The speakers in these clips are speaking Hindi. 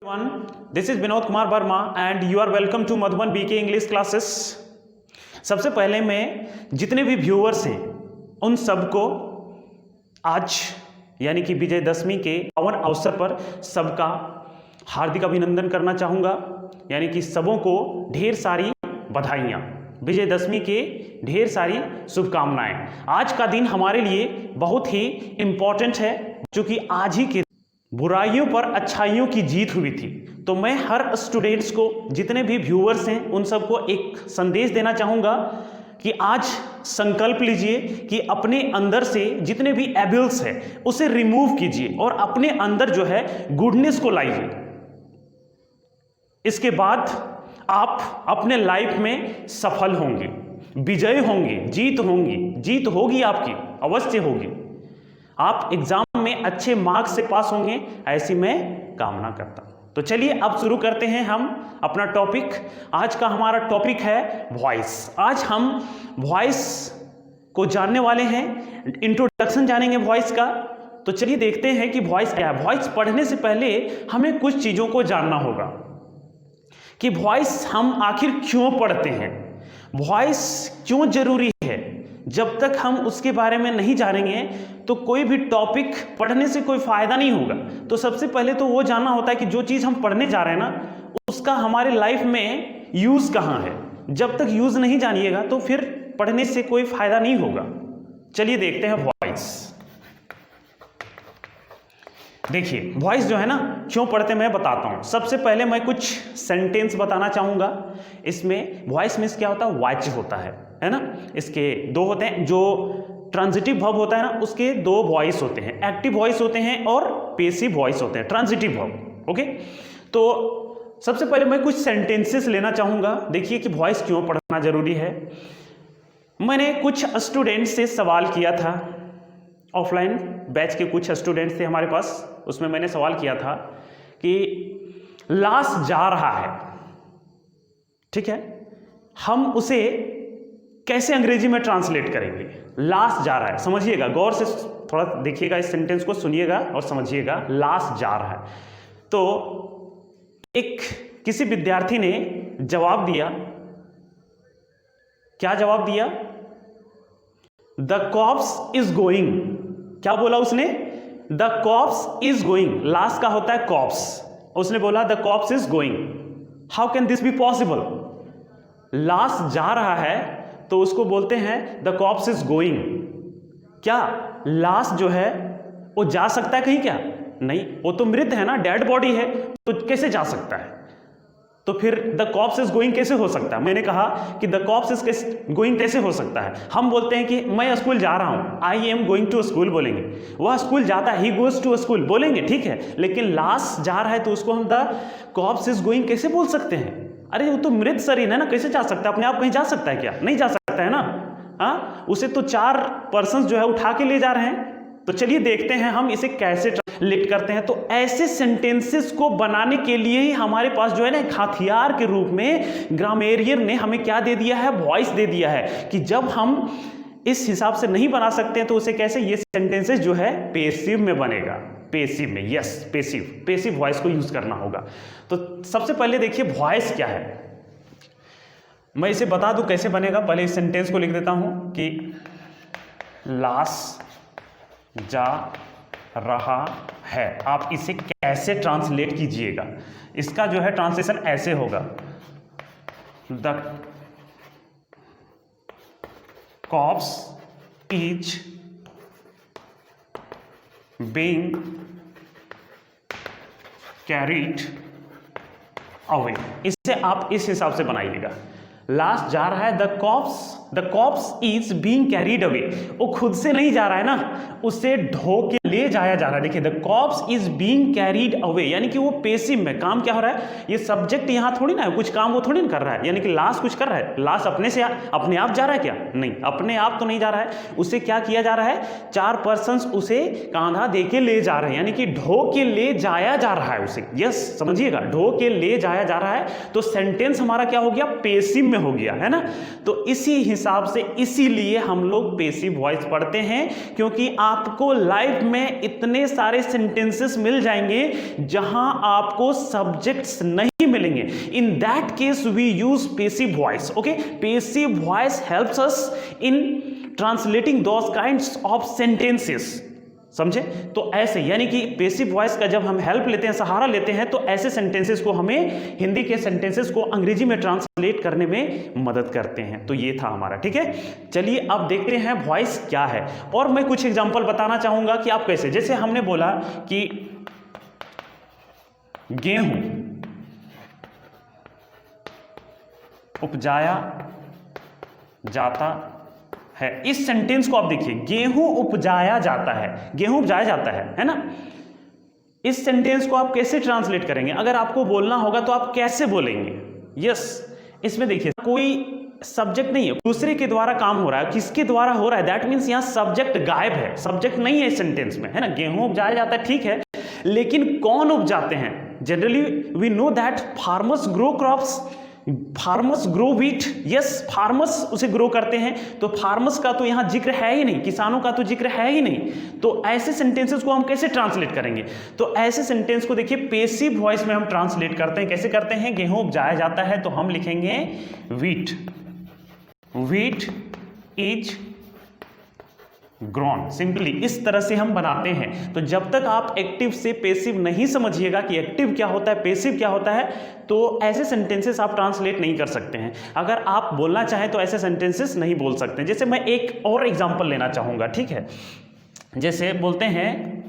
This is Vinod Kumar Verma and you are welcome to Madhuban BK English classes. सबसे पहले मैं जितने भी व्यूअर्स हैं उन सबको आज यानी कि विजयदशमी के पावन अवसर पर सबका हार्दिक अभिनंदन करना चाहूँगा। यानी कि सबों को ढेर सारी बधाइयाँ, विजयदशमी के ढेर सारी शुभकामनाएं। आज का दिन हमारे लिए बहुत ही इम्पोर्टेंट है क्योंकि आज ही के बुराइयों पर अच्छाइयों की जीत हुई थी। तो मैं हर स्टूडेंट्स को, जितने भी व्यूअर्स हैं उन सबको एक संदेश देना चाहूँगा कि आज संकल्प लीजिए कि अपने अंदर से जितने भी एबिल्स है उसे रिमूव कीजिए और अपने अंदर जो है गुडनेस को लाइए। इसके बाद आप अपने लाइफ में सफल होंगे, विजय होंगे, जीत होगी, आपकी अवश्य होगी। आप एग्जाम में अच्छे मार्क्स से पास होंगे, ऐसी मैं कामना करता हूं। तो चलिए अब शुरू करते हैं हम अपना टॉपिक। आज का हमारा टॉपिक है वॉइस। आज हम वॉइस को जानने वाले हैं, इंट्रोडक्शन जानेंगे वॉइस का। तो चलिए देखते हैं कि वॉइस क्या है। वॉइस पढ़ने से पहले हमें कुछ चीज़ों को जानना होगा कि वॉइस हम आखिर क्यों पढ़ते हैं, वॉइस क्यों जरूरी है। जब तक हम उसके बारे में नहीं जानेंगे तो कोई भी टॉपिक पढ़ने से कोई फायदा नहीं होगा। तो सबसे पहले तो वो जानना होता है कि जो चीज़ हम पढ़ने जा रहे हैं ना उसका हमारे लाइफ में यूज़ कहाँ है। जब तक यूज़ नहीं जानिएगा तो फिर पढ़ने से कोई फायदा नहीं होगा। चलिए देखते हैं वॉइस। देखिए वॉइस जो है ना क्यों पढ़ते मैं बताता हूँ। सबसे पहले मैं कुछ सेंटेंस बताना चाहूँगा। इसमें वॉइस मीन्स क्या होता है, वाच्य होता है ना। इसके दो होते हैं, जो ट्रांजिटिव वर्ब होता है ना उसके दो वॉइस होते हैं, एक्टिव वॉइस होते हैं और पेसिव वॉइस होते हैं, ट्रांजिटिव वर्ब। ओके, तो सबसे पहले मैं कुछ सेंटेंसेस लेना चाहूँगा। देखिए कि वॉइस क्यों पढ़ना जरूरी है। मैंने कुछ स्टूडेंट से सवाल किया था, ऑफलाइन बैच के कुछ स्टूडेंट्स थे हमारे पास, उसमें मैंने सवाल किया था कि लाश जा रहा है, ठीक है, हम उसे कैसे अंग्रेजी में ट्रांसलेट करेंगे। लाश जा रहा है, समझिएगा, गौर से थोड़ा देखिएगा, इस सेंटेंस को सुनिएगा और समझिएगा। लाश जा रहा है। तो एक किसी विद्यार्थी ने जवाब दिया, क्या जवाब दिया, द कॉप्स इज गोइंग। क्या बोला उसने, द कॉप्स इज गोइंग। लाश का होता है कॉप्स, उसने बोला the corpse is going. How can this be possible. लाश जा रहा है तो उसको बोलते हैं द कॉप्स इज गोइंग। क्या लाश जो है वो जा सकता है कहीं? क्या नहीं, वो तो मृत है ना, डेड बॉडी है, तो कैसे जा सकता है। तो फिर द कॉप्स इज गोइंग कैसे हो सकता है। मैंने कहा कि द कॉप्स इज गोइंग कैसे हो सकता है। हम बोलते हैं कि मैं स्कूल जा रहा हूं, I am going to school बोलेंगे, वह स्कूल जाता है, ही गोज टू स्कूल बोलेंगे, ठीक है। लेकिन लाश जा रहा है तो उसको हम द कॉप्स इज गोइंग कैसे बोल सकते हैं। अरे वो तो मृत शरीर है ना, कैसे जा सकता है, अपने आप कहीं जा सकता है क्या, नहीं जा सकता है ना। हाँ, उसे तो 4 पर्सन जो है उठा के ले जा रहे हैं। तो चलिए देखते हैं हम इसे कैसे ट्रांसलेट करते हैं। तो ऐसे सेंटेंसेस को बनाने के लिए ही हमारे पास जो है ना एक हथियार के रूप में ग्रामेरियर ने हमें क्या दे दिया है, वॉइस दे दिया है। कि जब हम इस हिसाब से नहीं बना सकते हैं तो उसे कैसे, ये सेंटेंसेस जो है पेसिव में बनेगा, पेसिव में, यस पेसिव वॉइस को यूज करना होगा। तो सबसे पहले देखिए वॉइस क्या है, मैं इसे बता दूं कैसे बनेगा। पहले इस सेंटेंस को लिख देता हूं कि लाश जा रहा है। आप इसे कैसे ट्रांसलेट कीजिएगा, इसका जो है ट्रांसलेशन ऐसे होगा, the corpse is being carried away. इसे आप इस हिसाब से बनाइएगा, लाश जा रहा है, the corpse is being carried away. वो खुद से नहीं जा रहा है ना, उसे ढो के ले जाया जा रहा है। देखिए the corpse is being carried away, यानी कि वो पेसिव में काम क्या हो रहा है, ये सब्जेक्ट यहां थोड़ी ना है, कुछ काम वो थोड़ी ना कर रहा है। यानी कि लाश कुछ कर रहा है, लाश अपने आप जा रहा है क्या, नहीं, अपने आप तो नहीं जा रहा है। उसे क्या किया जा रहा है, 4 पर्सन्स उसे कांधा दे के ले जा रहे हैं, यानी कि ढो के ले जाया जा रहा है उसे। यस समझिएगा, ढो के ले जाया जा रहा है। तो सेंटेंस हमारा क्या हो गया, पेसिव में हो गया, है ना। तो इसी हिसाब से, इसीलिए हम लोग पेसिव वॉइस पढ़ते हैं, क्योंकि आपको लाइफ में हमें इतने सारे सेंटेंसेस मिल जाएंगे जहां आपको सब्जेक्ट्स नहीं मिलेंगे. In that case we use passive voice. Okay, passive voice helps us in translating those kinds of sentences. समझे? तो ऐसे यानी कि पेसिव वॉइस का जब हम हेल्प लेते हैं, सहारा लेते हैं, तो ऐसे सेंटेंसेस को हमें, हिंदी के सेंटेंसेस को अंग्रेजी में ट्रांसलेट करने में मदद करते हैं. तो ये था हमारा. ठीक है, चलिए अब देखते हैं वॉइस क्या है. और मैं कुछ एग्जांपल बताना चाहूंगा कि आप कैसे, जैसे हमने बोला कि गेहूं उपजाया जाता है. इस सेंटेंस को आप देखिए, गेहूं उपजाया जाता है, गेहूं उपजाया जाता है ना. इस सेंटेंस को आप कैसे ट्रांसलेट करेंगे? अगर आपको बोलना होगा तो आप कैसे बोलेंगे? यस, इसमें देखिए कोई सब्जेक्ट नहीं है, दूसरे के द्वारा काम हो रहा है. किसके द्वारा हो रहा है? दैट मीन्स यहां सब्जेक्ट गायब है, सब्जेक्ट नहीं है इस सेंटेंस में, है ना. गेहूं उपजाया जाता है, ठीक है, लेकिन कौन उपजाते हैं? Generally we know that farmers grow crops, farmers grow wheat. Yes, farmers उसे ग्रो करते हैं. तो फार्मर्स का तो यहां जिक्र है ही नहीं, किसानों का तो जिक्र है ही नहीं. तो ऐसे सेंटेंसेस को हम कैसे ट्रांसलेट करेंगे? तो ऐसे सेंटेंस को देखिए पेसिव वॉइस में हम ट्रांसलेट करते हैं. कैसे करते हैं? गेहूं उपजाया जाता है तो हम लिखेंगे wheat, wheat is grown. Simply इस तरह से हम बनाते हैं. तो जब तक आप एक्टिव से पेसिव नहीं समझिएगा कि एक्टिव क्या होता है, पेसिव क्या होता है, तो ऐसे सेंटेंसेस आप ट्रांसलेट नहीं कर सकते हैं. अगर आप बोलना चाहें तो ऐसे सेंटेंसेस नहीं बोल सकते. जैसे मैं एक और एग्जांपल लेना चाहूंगा. ठीक है, जैसे बोलते हैं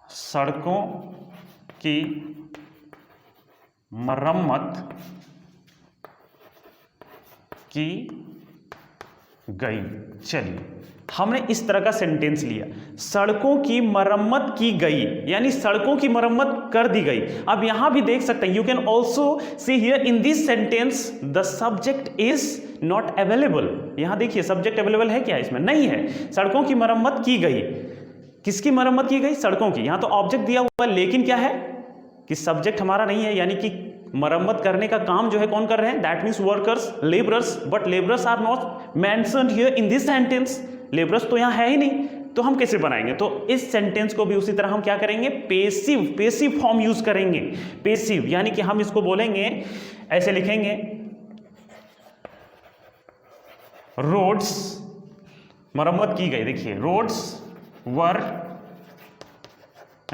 सड़कों की मरम्मत की गई. चलिए, हमने इस तरह का सेंटेंस लिया, सड़कों की मरम्मत की गई, यानी सड़कों की मरम्मत कर दी गई. अब यहां भी देख सकते हैं, you can also see here in this sentence the subject is not available. यहां देखिए सब्जेक्ट अवेलेबल है क्या? इसमें नहीं है. सड़कों की मरम्मत की गई, किसकी मरम्मत की गई? सड़कों की. यहां तो ऑब्जेक्ट दिया हुआ है, लेकिन क्या है कि सब्जेक्ट हमारा नहीं है, यानी कि मरम्मत करने का काम जो है कौन कर रहे हैं? That means workers, labourers. But labourers are not mentioned here in this sentence. Labourers तो यहां है ही नहीं, तो हम कैसे बनाएंगे? तो इस सेंटेंस को भी उसी तरह हम क्या करेंगे? पेसिव, पेसिव फॉर्म यूज करेंगे. पेसिव यानी कि हम इसको बोलेंगे, ऐसे लिखेंगे रोड्स मरम्मत की गई. देखिए roads were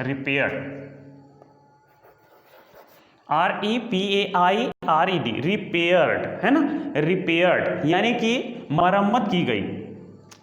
repaired, REPAIRED, repaired, है ना. रिपेयर्ड यानी कि मरम्मत की गई.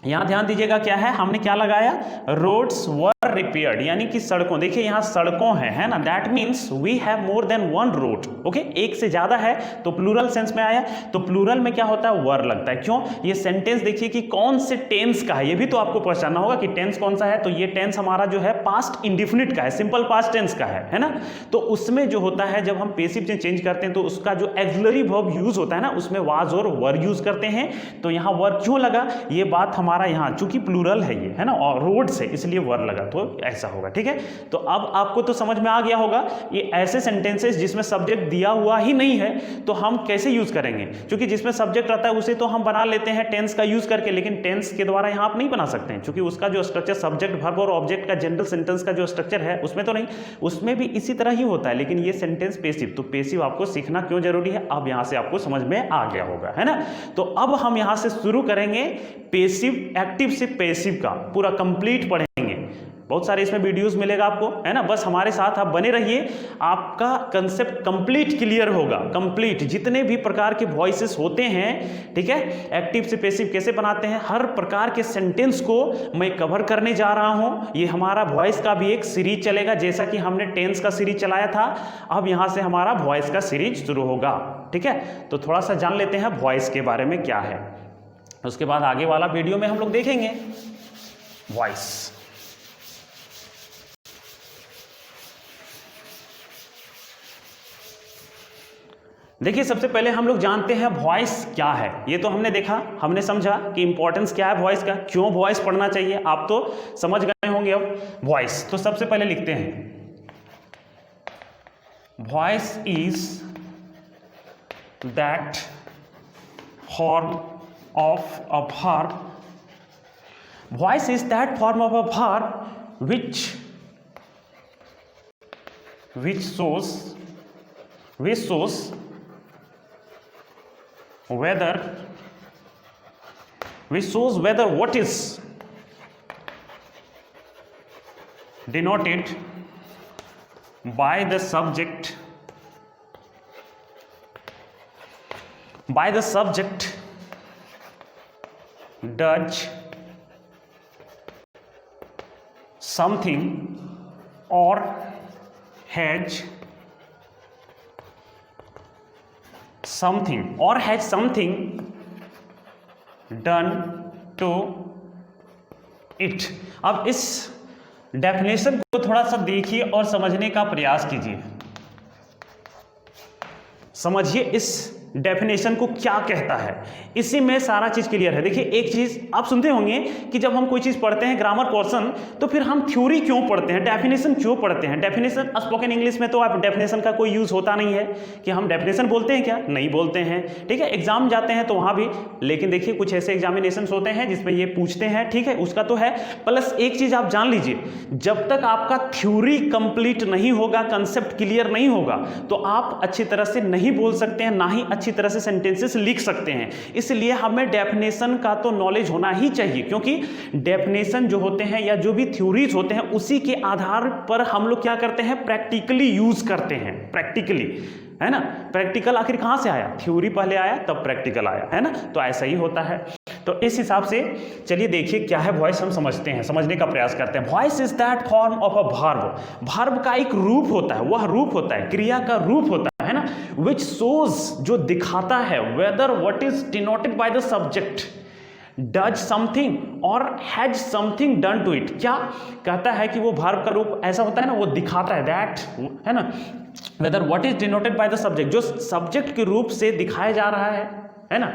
यहां ध्यान दीजिएगा क्या है, हमने क्या लगाया? रोड्स वर रिपेयर्ड, यानी कि सड़कों. देखिए यहां सड़कों है ना. That means we have more than one road. Okay, एक से ज्यादा है तो प्लूरल सेंस में आया. तो प्लूरल में क्या होता है? वर लगता है. क्यों? ये सेंटेंस देखिए कि कौन से टेंस का है, ये भी तो आपको पहचानना होगा कि टेंस कौन सा है. तो ये टेंस हमारा जो है पास्ट इंडिफिनिट का है, सिंपल पास्ट टेंस का है ना. तो उसमें जो होता है, जब हम पेसिव से चेंज करते हैं तो उसका जो एक्सिलरी वर्ब यूज होता है ना, उसमें वाज और वर यूज करते हैं. तो यहां वर क्यों लगा? ये बात हमारा यहां चूंकि प्लूरल है ये, है ना, और रोड से, इसलिए वर लगा, तो ऐसा होगा. ठीक है, तो अब आपको तो समझ में आ गया होगा. ये ऐसे सेंटेंसेस जिसमें सब्जेक्ट दिया हुआ ही नहीं है तो हम कैसे यूज करेंगे? क्योंकि जिसमें सब्जेक्ट रहता है उसे तो हम बना लेते हैं टेंस का यूज करके, लेकिन टेंस के द्वारा यहां आप नहीं बना सकते हैं, क्योंकि उसका जो स्ट्रक्चर सब्जेक्ट वर्ब और ऑब्जेक्ट का जनरल सेंटेंस का जो स्ट्रक्चर है उसमें तो नहीं, उसमें भी इसी तरह ही होता है. लेकिन ये सेंटेंस पेसिव, तो पेसिव आपको सीखना क्यों जरूरी है, अब यहां से आपको समझ में आ गया होगा, है ना. तो अब हम यहां से शुरू करेंगे पेसिव, एक्टिव से पेसिव का पूरा कंप्लीट पढ़ेंगे. बहुत सारे इसमें वीडियोस मिलेगा आपको, है ना. बस हमारे साथ आप बने रहिए, आपका कंसेप्ट कंप्लीट क्लियर होगा. कंप्लीट जितने भी प्रकार के वॉइसेस होते हैं, ठीक है, एक्टिव से पेसिव कैसे बनाते हैं, हर प्रकार के सेंटेंस को मैं कवर करने जा रहा हूं. ये हमारा वॉइस का भी एक सीरीज चलेगा, जैसा कि हमने टेंस का सीरीज चलाया था. अब यहां से हमारा वॉइस का सीरीज शुरू होगा. ठीक है, तो थोड़ा सा जान लेते हैं वॉइस के बारे में क्या है, उसके बाद आगे वाला वीडियो में हम लोग देखेंगे वॉइस. देखिए सबसे पहले हम लोग जानते हैं वॉइस क्या है. ये तो हमने देखा, हमने समझा कि इंपॉर्टेंस क्या है वॉइस का, क्यों वॉइस पढ़ना चाहिए, आप तो समझ गए होंगे अब वॉइस. तो सबसे पहले लिखते हैं voice is that form of a verb voice is that form of a verb which shows whether what is denoted by the subject does something or has something done to it। अब इस डेफिनेशन को थोड़ा सा देखिए और समझने का प्रयास कीजिए। समझिए इस डेफिनेशन को क्या कहता है, इसी में सारा चीज क्लियर है। देखिए एक चीज आप सुनते होंगे कि जब हम कोई चीज पढ़ते हैं ग्रामर पोर्शन, तो फिर हम थ्योरी क्यों पढ़ते हैं, डेफिनेशन क्यों पढ़ते हैं। डेफिनेशन स्पोकन इंग्लिश में तो आप डेफिनेशन का कोई यूज होता नहीं है कि हम डेफिनेशन बोलते हैं, क्या नहीं बोलते हैं, ठीक है। एग्जाम जाते हैं तो वहां भी, लेकिन देखिए कुछ ऐसे एग्जामिनेशन होते हैं जिसमें ये पूछते हैं, ठीक है, उसका तो है। प्लस एक चीज आप जान लीजिए, जब तक आपका थ्योरी कंप्लीट नहीं होगा, कंसेप्ट क्लियर नहीं होगा, तो आप अच्छी तरह से नहीं बोल सकते हैं, ना ही अच्छी तरह से सेंटेंसेस लिख सकते हैं। इसलिए हमें डेफिनेशन का तो नॉलेज होना ही चाहिए, क्योंकि डेफिनेशन जो होते हैं या जो भी थ्योरीज होते हैं उसी के आधार पर हम लोग क्या करते हैं, प्रैक्टिकली यूज करते हैं। प्रैक्टिकली, है ना। प्रैक्टिकल आखिर कहां से आया, थ्योरी पहले आया तब प्रैक्टिकल आया, है ना। तो ऐसा ही होता है। तो इस हिसाब से चलिए देखिए क्या है वॉइस, हम समझते हैं, समझने का प्रयास करते हैं। Voice is that form of a verb. Verb का एक रूप होता है, वह रूप होता है, क्रिया का रूप होता है ना, विच शोज, जो दिखाता है, whether what is denoted by the subject does something और has something done to it. क्या कहता है कि वो वर्ब का रूप ऐसा होता है ना, वो दिखाता है, दैट, है ना, whether what is denoted by the subject, जो सब्जेक्ट के रूप से दिखाया जा रहा है ना,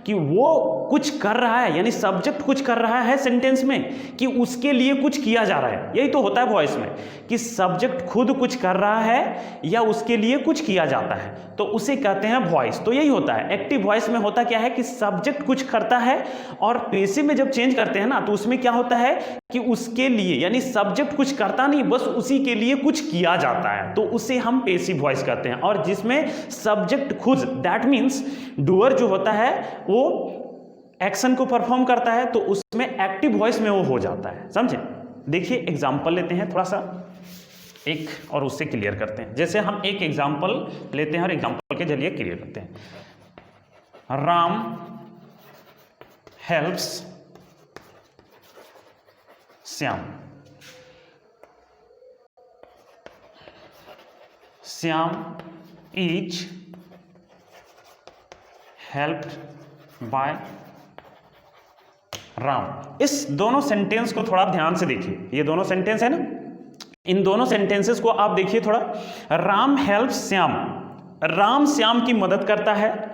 कि वो कुछ कर रहा है, यानी सब्जेक्ट कुछ कर रहा है सेंटेंस में, कि उसके लिए कुछ किया जा रहा है। यही तो होता है वॉइस में, कि सब्जेक्ट खुद कुछ कर रहा है या उसके लिए कुछ किया जाता है, तो उसे कहते हैं वॉइस। तो यही होता है। एक्टिव वॉइस में होता क्या है कि सब्जेक्ट कुछ करता है, और पैसिव में जब चेंज करते हैं ना, तो उसमें क्या होता है कि उसके लिए, यानी सब्जेक्ट कुछ करता नहीं, बस उसी के लिए कुछ किया जाता है, तो उसे हम पैसिव वॉइस कहते हैं। और जिसमें सब्जेक्ट खुद, दैट मीन्स डूअर जो होता है वो एक्शन को परफॉर्म करता है, तो उसमें एक्टिव वॉइस में वो हो जाता है। समझे। देखिए एग्जांपल लेते हैं थोड़ा सा एक, और उससे क्लियर करते हैं। जैसे हम एक एग्जांपल लेते हैं और एग्जांपल के जरिए क्लियर करते हैं। Ram helps Shyam. Shyam is helped bye Ram. इस दोनों सेंटेंस को थोड़ा ध्यान से देखिए, ये दोनों सेंटेंस है ना, इन दोनों सेंटेंसेस को आप देखिए थोड़ा। राम हेल्प्स श्याम, राम श्याम की मदद करता है,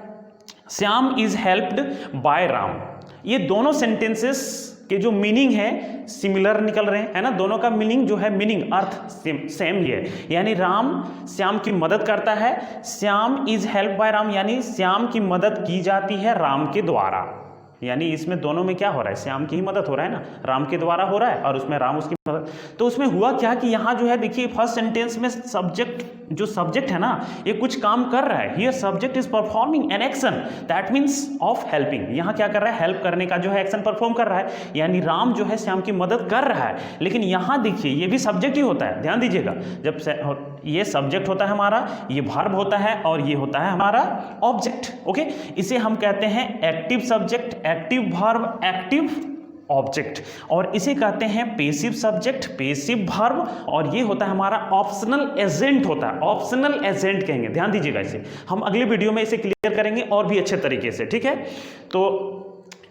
Shyam is helped bye Ram. ये दोनों सेंटेंसेस के जो मीनिंग है सिमिलर निकल रहे हैं, है ना। दोनों का मीनिंग जो है, मीनिंग अर्थ सेम ही है, यानी राम श्याम की मदद करता है, Shyam is help by Ram, यानी श्याम की मदद की जाती है राम के द्वारा। यानी इसमें दोनों में क्या हो रहा है, श्याम की ही मदद हो रहा है ना, राम के द्वारा हो रहा है, और उसमें राम उसकी मदद। तो उसमें हुआ क्या कि यहाँ जो है देखिए फर्स्ट सेंटेंस में सब्जेक्ट, जो सब्जेक्ट है ना, ये कुछ काम कर रहा है। Here subject is performing an action, that means of helping. यहाँ क्या कर रहा है, हेल्प करने का जो है एक्शन परफॉर्म कर रहा है, यानी राम जो है श्याम की मदद कर रहा है। लेकिन यहाँ देखिए ये भी सब्जेक्ट ही होता है, ध्यान दीजिएगा। जब ये सब्जेक्ट होता है हमारा, ये वर्ब होता है, और ये होता है हमारा ऑब्जेक्ट। ओके, इसे हम कहते हैं active subject, active verb, active object, और इसे कहते हैं पैसिव सब्जेक्ट, पैसिव वर्ब, और ये होता है हमारा ऑप्शनल एजेंट होता है, ऑप्शनल एजेंट कहेंगे। ध्यान दीजिएगा, इसे हम अगले वीडियो में इसे क्लियर करेंगे और भी अच्छे तरीके से, ठीक है। तो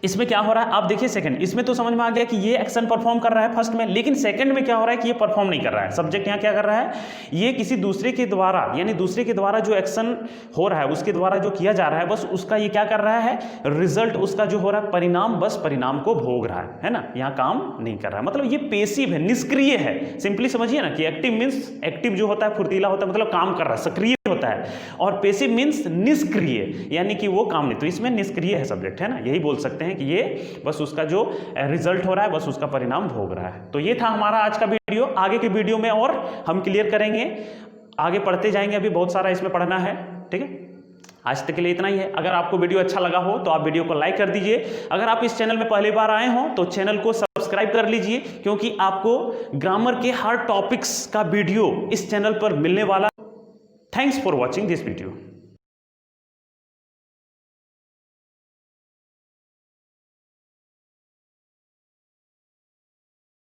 इसमें क्या हो रहा है आप देखिए सेकंड, इसमें तो समझ में आ गया कि ये एक्शन परफॉर्म कर रहा है फर्स्ट में, लेकिन सेकंड में क्या हो रहा है कि ये परफॉर्म नहीं कर रहा है। सब्जेक्ट यहाँ क्या कर रहा है, ये किसी दूसरे के द्वारा, यानी दूसरे के द्वारा जो एक्शन हो रहा है, उसके द्वारा जो किया जा रहा है, बस उसका ये क्या कर रहा है, रिजल्ट उसका जो हो रहा है, परिणाम, बस परिणाम को भोग रहा है ना, यहाँ काम नहीं कर रहा है। मतलब ये पैसिव है, निष्क्रिय है। सिंपली समझिए ना कि एक्टिव मीन्स, एक्टिव जो होता है फुर्तीला होता है, मतलब काम कर रहा है, सक्रिय होता है, और पेसिव मीन्स निष्क्रिय, यानी कि वो काम नहीं। तो इसमें निष्क्रिय है सब्जेक्ट, है ना, यही बोल सकते हैं कि ये बस उसका जो रिजल्ट हो रहा है बस उसका परिणाम भोग रहा है। तो ये था हमारा आज का वीडियो। आगे के वीडियो में और हम क्लियर करेंगे, आगे पढ़ते जाएंगे, अभी बहुत सारा इसमें पढ़ना है। ठीक है, आज तक के लिए इतना ही है। अगर आपको वीडियो अच्छा लगा हो तो आप वीडियो को लाइक कर दीजिए। अगर आप इस चैनल में पहली बार आए हो तो चैनल को सब्सक्राइब कर लीजिए, क्योंकि आपको ग्रामर के हर टॉपिक्स का वीडियो इस चैनल पर मिलने वाला। Thanks for watching this video.